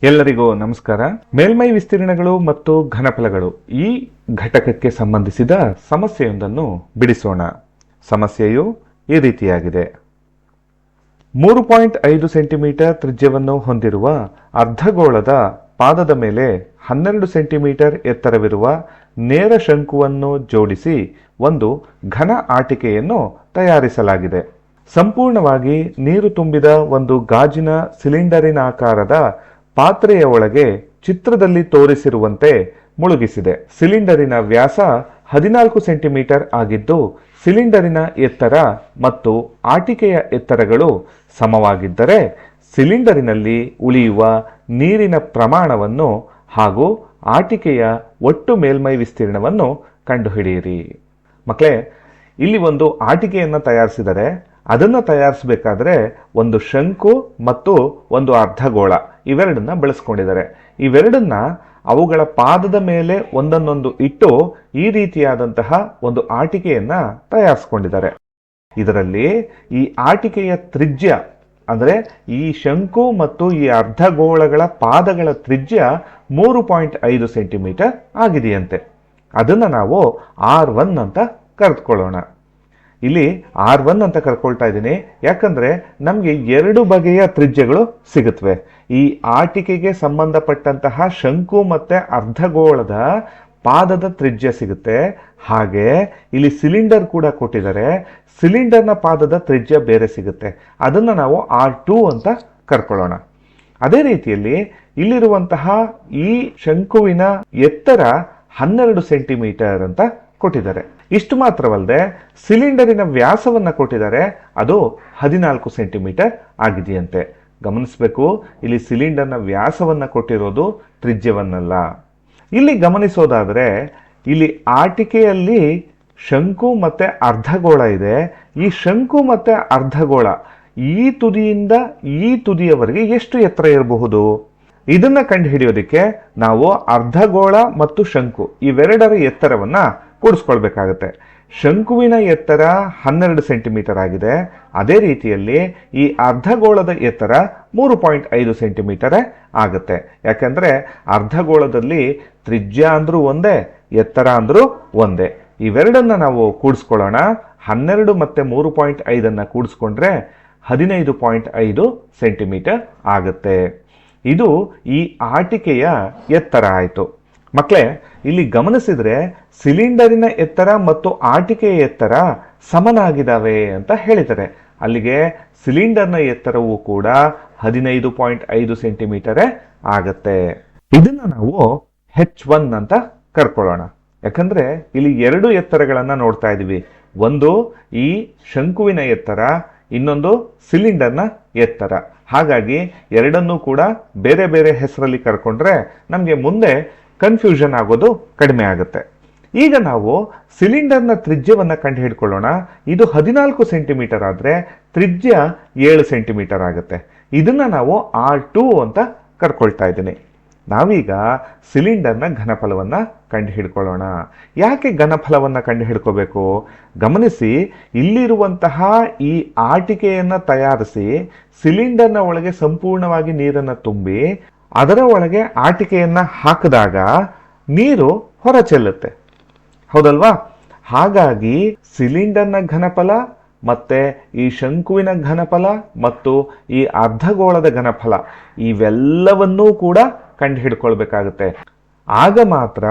ಎಲ್ಲರಿಗೂ ನಮಸ್ಕಾರ. ಮೇಲ್ಮೈ ವಿಸ್ತೀರ್ಣಗಳು ಮತ್ತು ಘನಫಲಗಳು ಈ ಘಟಕಕ್ಕೆ ಸಂಬಂಧಿಸಿದ ಸಮಸ್ಯೆಯೊಂದನ್ನು ಬಿಡಿಸೋಣ. ಸಮಸ್ಯೆಯು ಈ ರೀತಿಯಾಗಿದೆ. 3.5 ಸೆಂಟಿಮೀಟರ್ ತ್ರಿಜ್ಯವನ್ನು ಹೊಂದಿರುವ ಅರ್ಧಗೋಳದ ಪಾದದ ಮೇಲೆ 12 ಸೆಂಟಿಮೀಟರ್ ಎತ್ತರವಿರುವ ನೇರ ಶಂಕುವನ್ನು ಜೋಡಿಸಿ ಒಂದು ಘನ ಆಟಿಕೆಯನ್ನು ತಯಾರಿಸಲಾಗಿದೆ. ಸಂಪೂರ್ಣವಾಗಿ ನೀರು ತುಂಬಿದ ಒಂದು ಗಾಜಿನ ಸಿಲಿಂಡರಿನಾಕಾರದ ಪಾತ್ರೆಯ ಒಳಗೆ ಚಿತ್ರದಲ್ಲಿ ತೋರಿಸಿರುವಂತೆ ಮುಳುಗಿಸಿದೆ. ಸಿಲಿಂಡರಿನ ವ್ಯಾಸ 14 ಸೆಂಟಿಮೀಟರ್ ಆಗಿದ್ದು ಸಿಲಿಂಡರಿನ ಎತ್ತರ ಮತ್ತು ಆಟಿಕೆಯ ಎತ್ತರಗಳು ಸಮವಾಗಿದ್ದರೆ ಸಿಲಿಂಡರಿನಲ್ಲಿ ಉಳಿಯುವ ನೀರಿನ ಪ್ರಮಾಣವನ್ನು ಹಾಗೂ ಆಟಿಕೆಯ ಒಟ್ಟು ಮೇಲ್ಮೈ ವಿಸ್ತೀರ್ಣವನ್ನು ಕಂಡುಹಿಡಿಯಿರಿ. ಮಕ್ಕಳೇ, ಇಲ್ಲಿ ಒಂದು ಆಟಿಕೆಯನ್ನು ತಯಾರಿಸಿದರೆ ಅದನ್ನು ತಯಾರಿಸಬೇಕಾದ್ರೆ ಒಂದು ಶಂಕು ಮತ್ತು ಒಂದು ಅರ್ಧಗೋಳ ಇವೆರಡನ್ನ ಬಳಸ್ಕೊಂಡಿದ್ದಾರೆ. ಇವೆರಡನ್ನ ಅವುಗಳ ಪಾದದ ಮೇಲೆ ಒಂದನ್ನೊಂದು ಇಟ್ಟು ಈ ರೀತಿಯಾದಂತಹ ಒಂದು ಆಟಿಕೆಯನ್ನ ತಯಾರಿಸ್ಕೊಂಡಿದ್ದಾರೆ. ಇದರಲ್ಲಿ ಈ ಆಟಿಕೆಯ ತ್ರಿಜ್ಯ ಅಂದ್ರೆ ಈ ಶಂಕು ಮತ್ತು ಈ ಅರ್ಧಗೋಳಗಳ ಪಾದಗಳ ತ್ರಿಜ್ಯ 3.5 ಸೆಂಟಿಮೀಟರ್ ಆಗಿದೆಯಂತೆ. ಅದನ್ನ ನಾವು R1 ಅಂತ ಕರೆದುಕೊಳ್ಳೋಣ. ಇಲ್ಲಿ R1 ಅಂತ ಕರ್ಕೊಳ್ತಾ ಇದ್ದೀನಿ, ಯಾಕಂದ್ರೆ ನಮ್ಗೆ ಎರಡು ಬಗೆಯ ತ್ರಿಜ್ಯಗಳು ಸಿಗುತ್ತವೆ. ಈ ಆಟಿಕೆಗೆ ಸಂಬಂಧಪಟ್ಟಂತಹ ಶಂಕು ಮತ್ತೆ ಅರ್ಧಗೋಳದ ಪಾದದ ತ್ರಿಜ್ಯ ಸಿಗುತ್ತೆ. ಹಾಗೆ ಇಲ್ಲಿ ಸಿಲಿಂಡರ್ ಕೂಡ ಕೊಟ್ಟಿದ್ದಾರೆ, ಸಿಲಿಂಡರ್ನ ಪಾದದ ತ್ರಿಜ್ಯ ಬೇರೆ ಸಿಗುತ್ತೆ. ಅದನ್ನ ನಾವು R2 ಅಂತ ಕರ್ಕೊಳ್ಳೋಣ. ಅದೇ ರೀತಿಯಲ್ಲಿ ಇಲ್ಲಿರುವಂತಹ ಈ ಶಂಕುವಿನ ಎತ್ತರ 12 ಸೆಂಟಿಮೀಟರ್ ಅಂತ ಕೊಟ್ಟಿದ್ದಾರೆ. ಇಷ್ಟು ಮಾತ್ರವಲ್ಲದೆ ಸಿಲಿಂಡರಿನ ವ್ಯಾಸವನ್ನ ಕೊಟ್ಟಿದ್ದಾರೆ, ಅದು 14 ಸೆಂಟಿಮೀಟರ್ ಆಗಿದೆಯಂತೆ. ಗಮನಿಸಬೇಕು, ಇಲ್ಲಿ ಸಿಲಿಂಡರ್ನ ವ್ಯಾಸವನ್ನ ಕೊಟ್ಟಿರೋದು ತ್ರಿಜ್ಯವನ್ನಲ್ಲ. ಇಲ್ಲಿ ಗಮನಿಸೋದಾದ್ರೆ ಇಲ್ಲಿ ಆಟಿಕೆಯಲ್ಲಿ ಶಂಕು ಮತ್ತೆ ಅರ್ಧಗೋಳ ಇದೆ. ಈ ಶಂಕು ಮತ್ತೆ ಅರ್ಧಗೋಳ ಈ ತುದಿಯಿಂದ ಈ ತುದಿಯವರೆಗೆ ಎಷ್ಟು ಎತ್ತರ ಇರಬಹುದು? ಇದನ್ನ ಕಂಡುಹಿಡಿಯೋದಕ್ಕೆ ನಾವು ಅರ್ಧಗೋಳ ಮತ್ತು ಶಂಕು ಇವೆರಡರ ಎತ್ತರವನ್ನ ಕೂಡಿಸ್ಕೊಳ್ಬೇಕಾಗತ್ತೆ. ಶಂಕುವಿನ ಎತ್ತರ 12 ಸೆಂಟಿಮೀಟರ್ ಆಗಿದೆ. ಅದೇ ರೀತಿಯಲ್ಲಿ ಈ ಅರ್ಧಗೋಳದ ಎತ್ತರ 3.5 ಸೆಂಟಿಮೀಟರ್ ಆಗುತ್ತೆ. ಯಾಕಂದ್ರೆ ಅರ್ಧಗೋಳದಲ್ಲಿ ತ್ರಿಜ್ಯ ಅಂದ್ರೂ ಒಂದೇ, ಎತ್ತರ ಅಂದ್ರೂ ಒಂದೇ. ಇವೆರಡನ್ನ ನಾವು ಕೂಡಿಸ್ಕೊಳ್ಳೋಣ. 12 ಮತ್ತೆ 3.5 ಕೂಡಿಸ್ಕೊಂಡ್ರೆ 15.5 ಸೆಂಟಿಮೀಟರ್ ಆಗುತ್ತೆ. ಇದು ಈ ಆಟಿಕೆಯ ಎತ್ತರ ಆಯಿತು. ಮಕ್ಕಳೇ, ಇಲ್ಲಿ ಗಮನಿಸಿದ್ರೆ ಸಿಲಿಂಡರಿನ ಎತ್ತರ ಮತ್ತು ಆಟಿಕೆಯ ಎತ್ತರ ಸಮನಾಗಿದ್ದಾವೆ ಅಂತ ಹೇಳಿದ್ದಾರೆ. ಅಲ್ಲಿಗೆ ಸಿಲಿಂಡರ್ನ ಎತ್ತರವೂ ಕೂಡ 15.5 ಸೆಂಟಿಮೀಟರ್ ಆಗತ್ತೆ. ಇದನ್ನ ನಾವು H1 ಅಂತ ಕರ್ಕೊಳ್ಳೋಣ. ಯಾಕಂದ್ರೆ ಇಲ್ಲಿ ಎರಡು ಎತ್ತರಗಳನ್ನ ನೋಡ್ತಾ ಇದೀವಿ. ಒಂದು ಈ ಶಂಕುವಿನ ಎತ್ತರ, ಇನ್ನೊಂದು ಸಿಲಿಂಡರ್ನ ಎತ್ತರ. ಹಾಗಾಗಿ ಎರಡನ್ನೂ ಕೂಡ ಬೇರೆ ಬೇರೆ ಹೆಸರಲ್ಲಿ ಕರ್ಕೊಂಡ್ರೆ ನಮಗೆ ಮುಂದೆ ಕನ್ಫ್ಯೂಷನ್ ಆಗೋದು ಕಡಿಮೆ ಆಗುತ್ತೆ. ಈಗ ನಾವು ಸಿಲಿಂಡರ್ನ ತ್ರಿಜ್ಯವನ್ನ ಕಂಡು ಹಿಡ್ಕೊಳ್ಳೋಣ. ಇದು 14 ಸೆಂಟಿಮೀಟರ್ ಆದ್ರೆ ತ್ರಿಜ್ಯ 7 ಸೆಂಟಿಮೀಟರ್ ಆಗುತ್ತೆ. ಇದನ್ನ ನಾವು R2 ಅಂತ ಕರ್ಕೊಳ್ತಾ ಇದ್ದೀನಿ. ನಾವೀಗ ಸಿಲಿಂಡರ್ನ ಘನಫಲವನ್ನ ಕಂಡು ಹಿಡ್ಕೊಳ್ಳೋಣ. ಯಾಕೆ ಘನಫಲವನ್ನ ಕಂಡು ಹಿಡ್ಕೋಬೇಕು? ಗಮನಿಸಿ, ಇಲ್ಲಿರುವಂತಹ ಈ ಆಟಿಕೆಯನ್ನ ತಯಾರಿಸಿ ಸಿಲಿಂಡರ್ನ ಒಳಗೆ ಸಂಪೂರ್ಣವಾಗಿ ನೀರನ್ನ ತುಂಬಿ ಅದರ ಒಳಗೆ ಆಟಿಕೆಯನ್ನ ಹಾಕಿದಾಗ ನೀರು ಹೊರ ಚೆಲ್ಲುತ್ತೆ, ಹೌದಲ್ವಾ? ಹಾಗಾಗಿ ಸಿಲಿಂಡರ್ನ ಘನಫಲ ಮತ್ತೆ ಈ ಶಂಕುವಿನ ಘನಫಲ ಮತ್ತು ಈ ಅರ್ಧಗೋಳದ ಘನಫಲ ಇವೆಲ್ಲವನ್ನೂ ಕೂಡ ಕಂಡು ಹಿಡ್ಕೊಳ್ಬೇಕಾಗುತ್ತೆ. ಆಗ ಮಾತ್ರ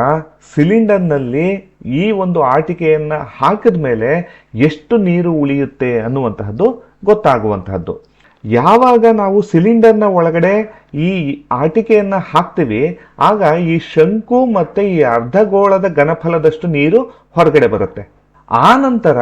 ಸಿಲಿಂಡರ್ನಲ್ಲಿ ಈ ಒಂದು ಆಟಿಕೆಯನ್ನ ಹಾಕಿದ ಮೇಲೆ ಎಷ್ಟು ನೀರು ಉಳಿಯುತ್ತೆ ಅನ್ನುವಂತಹದ್ದು ಗೊತ್ತಾಗುವಂತಹದ್ದು. ಯಾವಾಗ ನಾವು ಸಿಲಿಂಡರ್ನ ಒಳಗಡೆ ಈ ಆಟಿಕೆಯನ್ನ ಹಾಕ್ತೀವಿ, ಆಗ ಈ ಶಂಕು ಮತ್ತೆ ಈ ಅರ್ಧಗೋಳದ ಘನಫಲದಷ್ಟು ನೀರು ಹೊರಗಡೆ ಬರುತ್ತೆ. ಆ ನಂತರ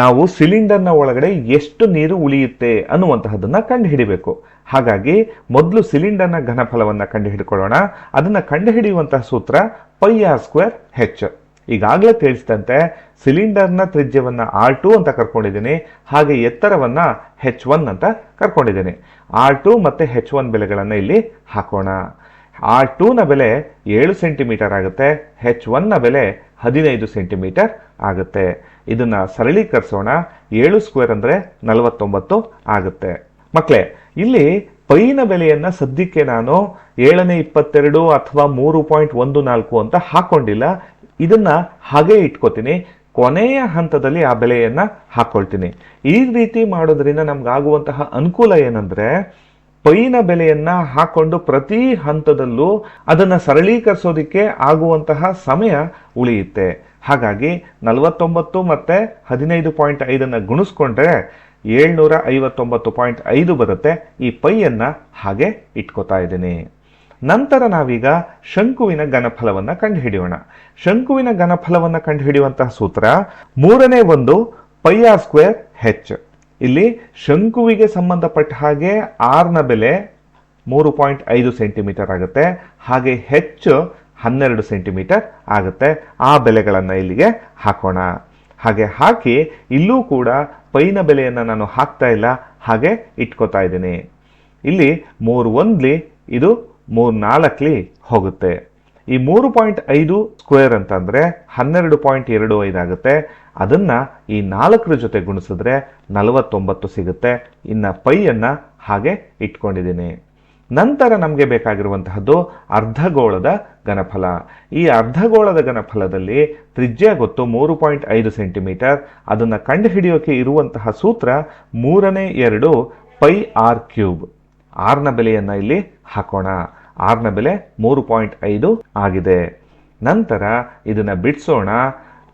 ನಾವು ಸಿಲಿಂಡರ್ನ ಒಳಗಡೆ ಎಷ್ಟು ನೀರು ಉಳಿಯುತ್ತೆ ಅನ್ನುವಂತಹದನ್ನ ಕಂಡು ಹಿಡಿಬೇಕು. ಹಾಗಾಗಿ ಮೊದಲು ಸಿಲಿಂಡರ್ನ ಘನಫಲವನ್ನ ಕಂಡು ಹಿಡ್ಕೊಳ್ಳೋಣ. ಅದನ್ನ ಕಂಡು ಹಿಡಿಯುವಂತಹ ಸೂತ್ರ πr²h. ಈಗಾಗಲೇ ತಿಳಿಸಿದಂತೆ ಸಿಲಿಂಡರ್ನ ತ್ರಿಜ್ಯವನ್ನ R2 ಅಂತ ಕರ್ಕೊಂಡಿದ್ದೀನಿ, ಹಾಗೆ ಎತ್ತರವನ್ನ H1 ಅಂತ ಕರ್ಕೊಂಡಿದ್ದೀನಿ. R2 ಮತ್ತೆ H1 ಬೆಲೆಗಳನ್ನ ಇಲ್ಲಿ ಹಾಕೋಣ. R2 ನ ಬೆಲೆ 7 ಸೆಂಟಿಮೀಟರ್ ಆಗುತ್ತೆ, H1 ನ ಬೆಲೆ 15 ಸೆಂಟಿಮೀಟರ್ ಆಗುತ್ತೆ. ಇದನ್ನ ಸರಳೀಕರಿಸೋಣ. 7 ಸ್ಕ್ವೇರ್ ಅಂದ್ರೆ 49 ಆಗುತ್ತೆ. ಮಕ್ಕಳೇ, ಇಲ್ಲಿ ಪೈನ ಬೆಲೆಯನ್ನ ಸದ್ಯಕ್ಕೆ ನಾನು 7/22 ಅಥವಾ 3.14 ಅಂತ ಹಾಕೊಂಡಿಲ್ಲ. ಇದನ್ನ ಹಾಗೆ ಇಟ್ಕೋತೀನಿ. ಕೊನೆಯ ಹಂತದಲ್ಲಿ ಆ ಬೆಲೆಯನ್ನ ಹಾಕೊಳ್ತೀನಿ. ಈ ರೀತಿ ಮಾಡೋದ್ರಿಂದ ನಮ್ಗಾಗುವಂತಹ ಅನುಕೂಲ ಏನಂದ್ರೆ, ಪೈನ ಬೆಲೆಯನ್ನ ಹಾಕೊಂಡು ಪ್ರತಿ ಹಂತದಲ್ಲೂ ಅದನ್ನ ಸರಳೀಕರಿಸೋದಿಕ್ಕೆ ಆಗುವಂತಹ ಸಮಯ ಉಳಿಯುತ್ತೆ. ಹಾಗಾಗಿ 49 ಮತ್ತೆ 15.5 ಗುಣಿಸ್ಕೊಂಡ್ರೆ 759.5 ಬರುತ್ತೆ. ಈ ಪೈಯನ್ನ ಹಾಗೆ ಇಟ್ಕೋತಾ ಇದ್ದೀನಿ. ನಂತರ ನಾವೀಗ ಶಂಕುವಿನ ಘನಫಲವನ್ನ ಕಂಡುಹಿಡಿಯೋಣ. ಶಂಕುವಿನ ಘನಫಲವನ್ನ ಕಂಡುಹಿಡಿಯುವಂತಹ ಸೂತ್ರ 3/1 ಪೈ ಆರ್ ಸ್ಕ್ವೇರ್ ಹೆಚ್. ಇಲ್ಲಿ ಶಂಕುವಿಗೆ ಸಂಬಂಧಪಟ್ಟ ಹಾಗೆ ಆರ್ ನ ಬೆಲೆ 3.5 ಸೆಂಟಿಮೀಟರ್ ಆಗುತ್ತೆ. ಹಾಗೆ ಹೆಚ್ಚು 12 ಸೆಂಟಿಮೀಟರ್ ಆಗುತ್ತೆ. ಆ ಬೆಲೆಗಳನ್ನ ಇಲ್ಲಿಗೆ ಹಾಕೋಣ. ಹಾಗೆ ಹಾಕಿ ಇಲ್ಲೂ ಕೂಡ ಪೈನ ಬೆಲೆಯನ್ನ ನಾನು ಹಾಕ್ತಾ ಇಲ್ಲ, ಹಾಗೆ ಇಟ್ಕೋತಾ ಇದ್ದೀನಿ. ಇಲ್ಲಿ 3/1 ಇದು 3/4 ಹೋಗುತ್ತೆ. ಈ 3.5 ಸ್ಕ್ವೇರ್ ಅಂತಂದ್ರೆ 12.25 ಆಗುತ್ತೆ. ಅದನ್ನ ಈ 4 ಜೊತೆ ಗುಣಿಸಿದ್ರೆ 49 ಸಿಗುತ್ತೆ. ಇನ್ನ ಪೈಯನ್ನ ಹಾಗೆ ಇಟ್ಕೊಂಡಿದ್ದೀನಿ. ನಂತರ ನಮಗೆ ಬೇಕಾಗಿರುವಂತಹದ್ದು ಅರ್ಧಗೋಳದ ಘನಫಲ. ಈ ಅರ್ಧಗೋಳದ ಘನಫಲದಲ್ಲಿ ತ್ರಿಜ್ಯ ಗೊತ್ತು 3.5 ಸೆಂಟಿಮೀಟರ್. ಅದನ್ನ ಕಂಡುಹಿಡಿಯೋಕೆ ಇರುವಂತಹ ಸೂತ್ರ 3/2 ಪೈ ಆರ್ ಕ್ಯೂಬ್. ಆರ್ ನ ಬೆಲೆಯನ್ನ ಇಲ್ಲಿ ಹಾಕೋಣ. ಆರ್ ನ ಬೆಲೆ 3.5 ಆಗಿದೆ. ನಂತರ ಇದನ್ನ ಬಿಡಿಸೋಣ.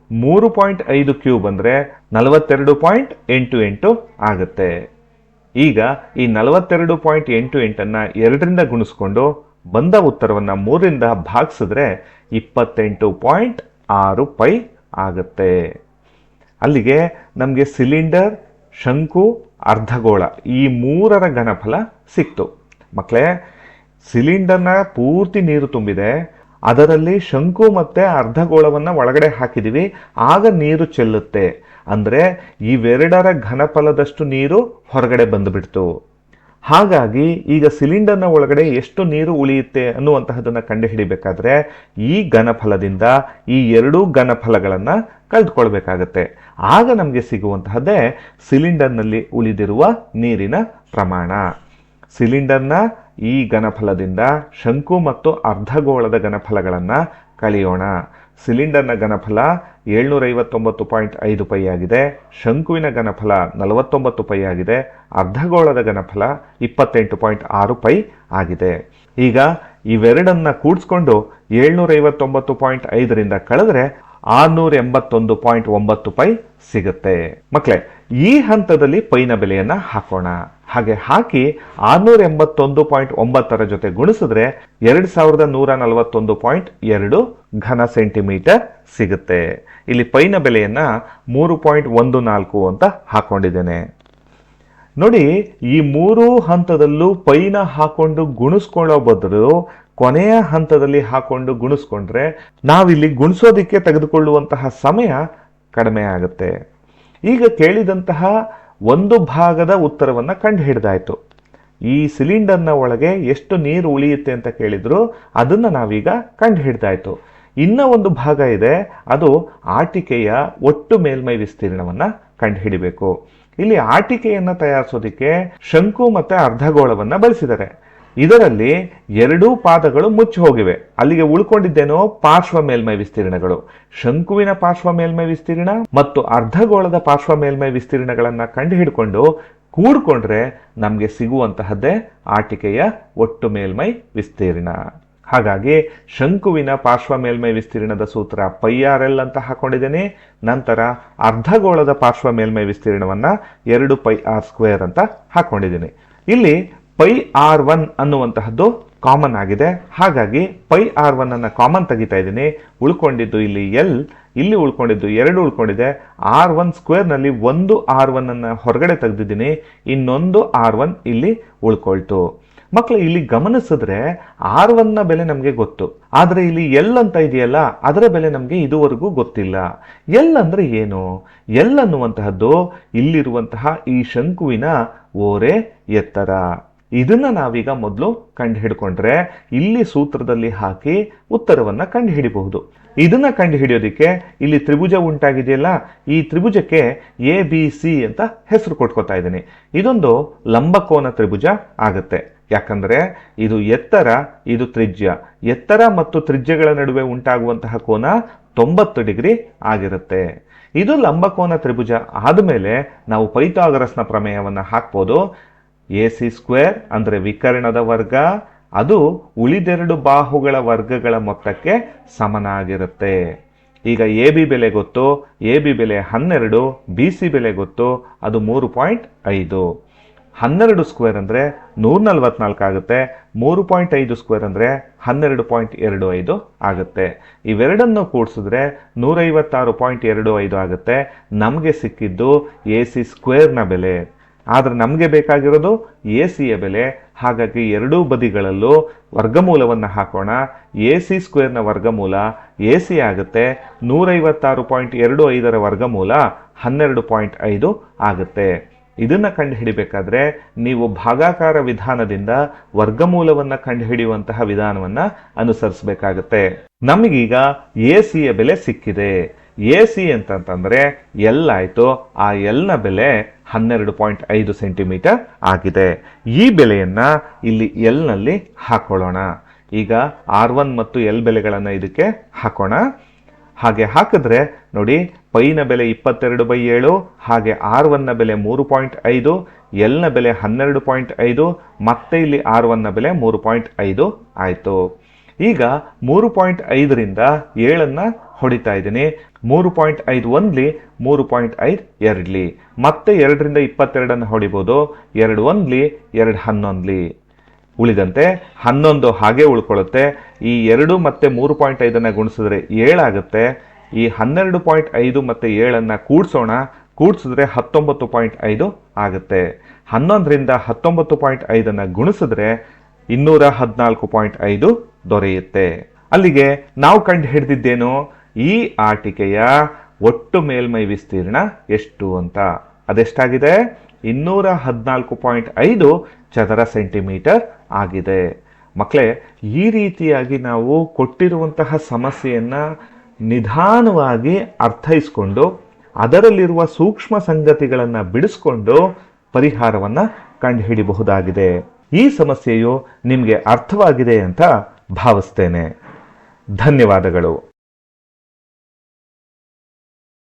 3.5 ಕ್ಯೂಬ್ ಅಂದ್ರೆ 42.88 ಆಗುತ್ತೆ. ಈಗ ಈ 42.88 ಅನ್ನ 2ರಿಂದ ಗುಣಿಸ್ಕೊಂಡು ಬಂದ ಉತ್ತರವನ್ನ 3ರಿಂದ ಭಾಗಿಸಿದ್ರೆ 28.6 ಪೈ ಆಗುತ್ತೆ. ಅಲ್ಲಿಗೆ ನಮಗೆ ಸಿಲಿಂಡರ್, ಶಂಕು, ಅರ್ಧಗೋಳ ಈ 3ರ ಘನಫಲ ಸಿಕ್ತು. ಮಕ್ಕಳೇ, ಸಿಲಿಂಡರ್ನ ಪೂರ್ತಿ ನೀರು ತುಂಬಿದೆ. ಅದರಲ್ಲಿ ಶಂಕು ಮತ್ತೆ ಅರ್ಧಗೋಳವನ್ನ ಒಳಗಡೆ ಹಾಕಿದೀವಿ. ಆಗ ನೀರು ಚೆಲ್ಲುತ್ತೆ. ಅಂದ್ರೆ ಇವೆರಡರ ಘನಫಲದಷ್ಟು ನೀರು ಹೊರಗಡೆ ಬಂದುಬಿಡ್ತು. ಹಾಗಾಗಿ ಈಗ ಸಿಲಿಂಡರ್ನ ಒಳಗಡೆ ಎಷ್ಟು ನೀರು ಉಳಿಯುತ್ತೆ ಅನ್ನುವಂತಹದನ್ನ ಕಂಡುಹಿಡಿಬೇಕಾದ್ರೆ ಈ ಘನಫಲದಿಂದ ಈ ಎರಡೂ ಘನಫಲಗಳನ್ನ ಕಳೆದುಕೊಳ್ಬೇಕಾಗತ್ತೆ. ಆಗ ನಮಗೆ ಸಿಗುವಂತಹದ್ದೇ ಸಿಲಿಂಡರ್ನಲ್ಲಿ ಉಳಿದಿರುವ ನೀರಿನ ಪ್ರಮಾಣ. ಸಿಲಿಂಡರ್ನ ಈ ಘನಫಲದಿಂದ ಶಂಕು ಮತ್ತು ಅರ್ಧಗೋಳದ ಘನಫಲಗಳನ್ನ ಕಳೆಯೋಣ. ಸಿಲಿಂಡರ್ನ ಘನಫಲ 759.5 ಪೈ ಆಗಿದೆ. ಶಂಕುವಿನ ಘನಫಲ 49 ಪೈ ಆಗಿದೆ. ಅರ್ಧಗೋಳದ ಘನಫಲ 28.6 ಪೈ ಆಗಿದೆ. ಈಗ ಇವೆರಡನ್ನ ಕೂಡಿಸ್ಕೊಂಡು 759.5ರಿಂದ ಕಳೆದ್ರೆ 681.9 ಪೈ ಸಿಗುತ್ತೆ. ಮಕ್ಕಳೇ, ಈ ಹಂತದಲ್ಲಿ ಪೈನ ಬೆಲೆಯನ್ನ ಹಾಕೋಣ. ಹಾಗೆ ಹಾಕಿ 681.9ರ ಜೊತೆ ಗುಣಿಸಿದ್ರೆ 2141.2 ಘನ ಸೆಂಟಿಮೀಟರ್ ಸಿಗುತ್ತೆ. ಇಲ್ಲಿ ಪೈನ ಬೆಲೆಯನ್ನ 3.14 ಅಂತ ಹಾಕೊಂಡಿದ್ದೇನೆ. ನೋಡಿ, ಈ 3 ಹಂತದಲ್ಲೂ ಪೈನ ಹಾಕೊಂಡು ಗುಣಿಸ್ಕೊಳ್ಳೋ ಬದಲು ಕೊನೆಯ ಹಂತದಲ್ಲಿ ಹಾಕೊಂಡು ಗುಣಿಸ್ಕೊಂಡ್ರೆ ನಾವಿಲ್ಲಿ ಗುಣಿಸೋದಿಕ್ಕೆ ತೆಗೆದುಕೊಳ್ಳುವಂತಹ ಸಮಯ ಕಡಿಮೆ ಆಗುತ್ತೆ. ಈಗ ಕೇಳಿದಂತಹ ಒಂದು ಭಾಗದ ಉತ್ತರವನ್ನ ಕಂಡು ಹಿಡಿದಾಯ್ತು. ಈ ಸಿಲಿಂಡರ್ನ ಒಳಗೆ ಎಷ್ಟು ನೀರು ಉಳಿಯುತ್ತೆ ಅಂತ ಕೇಳಿದ್ರು, ಅದನ್ನ ನಾವೀಗ ಕಂಡು ಹಿಡಿದಾಯ್ತು. ಇನ್ನ ಒಂದು ಭಾಗ ಇದೆ, ಅದು ಆಟಿಕೆಯ ಒಟ್ಟು ಮೇಲ್ಮೈ ವಿಸ್ತೀರ್ಣವನ್ನ ಕಂಡು ಹಿಡಿಬೇಕು. ಇಲ್ಲಿ ಆಟಿಕೆಯನ್ನ ತಯಾರಿಸೋದಿಕ್ಕೆ ಶಂಕು ಮತ್ತೆ ಅರ್ಧಗೋಳವನ್ನ ಬಳಸಿದ್ದಾರೆ. ಇದರಲ್ಲಿ ಎರಡೂ ಪಾದಗಳು ಮುಚ್ಚಿ ಹೋಗಿವೆ. ಅಲ್ಲಿಗೆ ಉಳ್ಕೊಂಡಿದ್ದೇನೋ ಪಾರ್ಶ್ವ ಮೇಲ್ಮೈ ವಿಸ್ತೀರ್ಣಗಳು. ಶಂಕುವಿನ ಪಾರ್ಶ್ವ ಮೇಲ್ಮೈ ವಿಸ್ತೀರ್ಣ ಮತ್ತು ಅರ್ಧಗೋಳದ ಪಾರ್ಶ್ವ ಮೇಲ್ಮೈ ವಿಸ್ತೀರ್ಣಗಳನ್ನ ಕಂಡು ಹಿಡ್ಕೊಂಡು ಕೂಡ್ಕೊಂಡ್ರೆ ನಮ್ಗೆ ಸಿಗುವಂತಹದ್ದೇ ಆಟಿಕೆಯ ಒಟ್ಟು ಮೇಲ್ಮೈ ವಿಸ್ತೀರ್ಣ. ಹಾಗಾಗಿ ಶಂಕುವಿನ ಪಾರ್ಶ್ವ ಮೇಲ್ಮೈ ವಿಸ್ತೀರ್ಣದ ಸೂತ್ರ ಪೈ ಆರ್ ಎಲ್ ಅಂತ ಹಾಕೊಂಡಿದ್ದೇನೆ. ನಂತರ ಅರ್ಧಗೋಳದ ಪಾರ್ಶ್ವ ಮೇಲ್ಮೈ ವಿಸ್ತೀರ್ಣವನ್ನ 2 ಪೈ ಆರ್ ಸ್ಕ್ವೇರ್ ಅಂತ ಹಾಕೊಂಡಿದ್ದೀನಿ. ಇಲ್ಲಿ ಪೈ ಆರ್ 1 ಅನ್ನುವಂತಹದ್ದು ಕಾಮನ್ ಆಗಿದೆ. ಹಾಗಾಗಿ ಪೈ ಆರ್ 1 ಅನ್ನ ಕಾಮನ್ ತೆಗಿತಾ ಇದ್ದೀನಿ. ಉಳ್ಕೊಂಡಿದ್ದು ಇಲ್ಲಿ ಎಲ್, ಇಲ್ಲಿ ಉಳ್ಕೊಂಡಿದ್ದು 2 ಉಳ್ಕೊಂಡಿದೆ. R1 ಸ್ಕ್ವೇರ್ ನಲ್ಲಿ ಒಂದು R1 ಅನ್ನ ಹೊರಗಡೆ ತೆಗೆದಿದ್ದೀನಿ, ಇನ್ನೊಂದು R1 ಇಲ್ಲಿ ಉಳ್ಕೊಳ್ತು. ಮಕ್ಕಳು, ಇಲ್ಲಿ ಗಮನಿಸಿದ್ರೆ R1 ನ ಬೆಲೆ ನಮಗೆ ಗೊತ್ತು, ಆದ್ರೆ ಇಲ್ಲಿ ಎಲ್ ಅಂತ ಇದೆಯಲ್ಲ ಅದರ ಬೆಲೆ ನಮಗೆ ಇದುವರೆಗೂ ಗೊತ್ತಿಲ್ಲ. ಎಲ್ ಅಂದ್ರೆ ಏನು? ಎಲ್ ಅನ್ನುವಂತಹದ್ದು ಇಲ್ಲಿರುವಂತಹ ಈ ಶಂಕುವಿನ ಓರೆ ಎತ್ತರ. ಇದನ್ನ ನಾವೀಗ ಮೊದಲು ಕಂಡು ಹಿಡ್ಕೊಂಡ್ರೆ ಇಲ್ಲಿ ಸೂತ್ರದಲ್ಲಿ ಹಾಕಿ ಉತ್ತರವನ್ನ ಕಂಡು ಹಿಡಿಬಹುದು. ಇದನ್ನ ಕಂಡು ಹಿಡಿಯೋದಿಕ್ಕೆ ಇಲ್ಲಿ ತ್ರಿಭುಜ ಉಂಟಾಗಿದೆಯಲ್ಲ, ಈ ತ್ರಿಭುಜಕ್ಕೆ ABC ಅಂತ ಹೆಸರು ಕೊಟ್ಕೋತಾ ಇದ್ದೀನಿ. ಇದೊಂದು ಲಂಬಕೋನ ತ್ರಿಭುಜ ಆಗುತ್ತೆ. ಯಾಕಂದ್ರೆ ಇದು ಎತ್ತರ, ಇದು ತ್ರಿಜ್ಯ. ಎತ್ತರ ಮತ್ತು ತ್ರಿಜ್ಯಗಳ ನಡುವೆ ಉಂಟಾಗುವಂತಹ ಕೋನ 90 ಡಿಗ್ರಿ ಆಗಿರುತ್ತೆ. ಇದು ಲಂಬಕೋನ ತ್ರಿಭುಜ ಆದಮೇಲೆ ನಾವು ಪೈಥಾಗರಸ್ನ ಪ್ರಮೇಯವನ್ನು ಹಾಕ್ಬೋದು. AC² ಅಂದ್ರೆ ವಿಕರ್ಣದ ವರ್ಗ, ಅದು ಉಳಿದೆರಡು ಬಾಹುಗಳ ವರ್ಗಗಳ ಮೊತ್ತಕ್ಕೆ ಸಮನಾಗಿರುತ್ತೆ. ಈಗ AB ಬೆಲೆ ಗೊತ್ತು, AB ಬೆಲೆ 12, BC ಬೆಲೆ ಗೊತ್ತು, ಅದು 3.5. 12² ಅಂದ್ರೆ 144 ಆಗುತ್ತೆ, 3.5² ಅಂದ್ರೆ 12.25 ಆಗುತ್ತೆ. ಇವೆರಡನ್ನು ಕೂಡಿಸಿದ್ರೆ 156.25 ಆಗುತ್ತೆ. ನಮಗೆ ಸಿಕ್ಕಿದ್ದು AC² ನ ಬೆಲೆ. ಆದ್ರೆ ನಮಗೆ ಬೇಕಾಗಿರೋದು AC ಯ ಬೆಲೆ. ಹಾಗಾಗಿ ಎರಡೂ ಬದಿಗಳಲ್ಲೂ ವರ್ಗಮೂಲವನ್ನು ಹಾಕೋಣ. AC² ನ ವರ್ಗಮೂಲ AC ಆಗುತ್ತೆ. 156.25 ವರ್ಗಮೂಲ 12.5 ಆಗುತ್ತೆ. ಇದನ್ನ ಕಂಡುಹಿಡಿಬೇಕಾದ್ರೆ ನೀವು ಭಾಗಾಕಾರ ವಿಧಾನದಿಂದ ವರ್ಗಮೂಲವನ್ನು ಕಂಡುಹಿಡಿಯುವಂತಹ ವಿಧಾನವನ್ನ ಅನುಸರಿಸಬೇಕಾಗುತ್ತೆ. ನಮಗೀಗ AC ಯ ಬೆಲೆ ಸಿಕ್ಕಿದೆ. AC ಅಂತಂದ್ರೆ L ಆಯ್ತು. ಆ L ನ ಬೆಲೆ 12.5 ಸೆಂಟಿಮೀಟರ್ ಆಗಿದೆ. ಈ ಬೆಲೆಯನ್ನ ಇಲ್ಲಿ L ನಲ್ಲಿ ಹಾಕೊಳ್ಳೋಣ. ಈಗ R1 ಮತ್ತು L ಬೆಲೆಗಳನ್ನು ಇದಕ್ಕೆ ಹಾಕೋಣ. ಹಾಗೆ ಹಾಕಿದ್ರೆ ನೋಡಿ, ಪೈನ ಬೆಲೆ 22/7, ಹಾಗೆ R1 ನ ಬೆಲೆ 3.5, L ನ ಬೆಲೆ 12.5, ಮತ್ತೆ ಇಲ್ಲಿ R1 ನ ಬೆಲೆ 3.5 ಆಯ್ತು. ಈಗ 3.5ರಿಂದ 7 ಹೊಡಿತಾ ಇದ್ದೀನಿ. 3.5 ಒಂದ್ಲಿ, 3.5 ಎರಡ್ಲಿ, ಮತ್ತೆ 2ರಿಂದ 22 ಹೊಡಿಬೋದು. 2 ಒಂದ್ಲಿ, 2 11ಲಿ, ಉಳಿದಂತೆ 11 ಹಾಗೆ ಉಳ್ಕೊಳ್ಳುತ್ತೆ. ಈ 2 ಮತ್ತೆ 3.5 ಗುಣಿಸಿದ್ರೆ 7 ಆಗುತ್ತೆ. ಈ 12.5 ಮತ್ತೆ 7 ಕೂಡ್ಸೋಣ. ಕೂಡ್ಸಿದ್ರೆ 19.5 ಆಗುತ್ತೆ. 11ರಿಂದ 19.5 ಗುಣಿಸಿದ್ರೆ 214.5 ದೊರೆಯುತ್ತೆ. ಅಲ್ಲಿಗೆ ನಾವು ಕಂಡು ಹಿಡಿದಿದ್ದೇನು, ಈ ಆಟಿಕೆಯ ಒಟ್ಟು ಮೇಲ್ಮೈ ವಿಸ್ತೀರ್ಣ ಎಷ್ಟು ಅಂತ. ಅದೆಷ್ಟಾಗಿದೆ? 214.5 ಚದರ ಸೆಂಟಿಮೀಟರ್ ಆಗಿದೆ. ಮಕ್ಕಳೇ, ಈ ರೀತಿಯಾಗಿ ನಾವು ಕೊಟ್ಟಿರುವಂತಹ ಸಮಸ್ಯೆಯನ್ನ ನಿಧಾನವಾಗಿ ಅರ್ಥೈಸ್ಕೊಂಡು ಅದರಲ್ಲಿರುವ ಸೂಕ್ಷ್ಮ ಸಂಗತಿಗಳನ್ನು ಬಿಡಿಸ್ಕೊಂಡು ಪರಿಹಾರವನ್ನ ಕಂಡುಹಿಡಿಯಬಹುದಾಗಿದೆ. ಈ ಸಮಸ್ಯೆಯು ನಿಮಗೆ ಅರ್ಥವಾಗಿದೆ ಅಂತ ಭಾವಿಸ್ತೇನೆ. ಧನ್ಯವಾದಗಳು.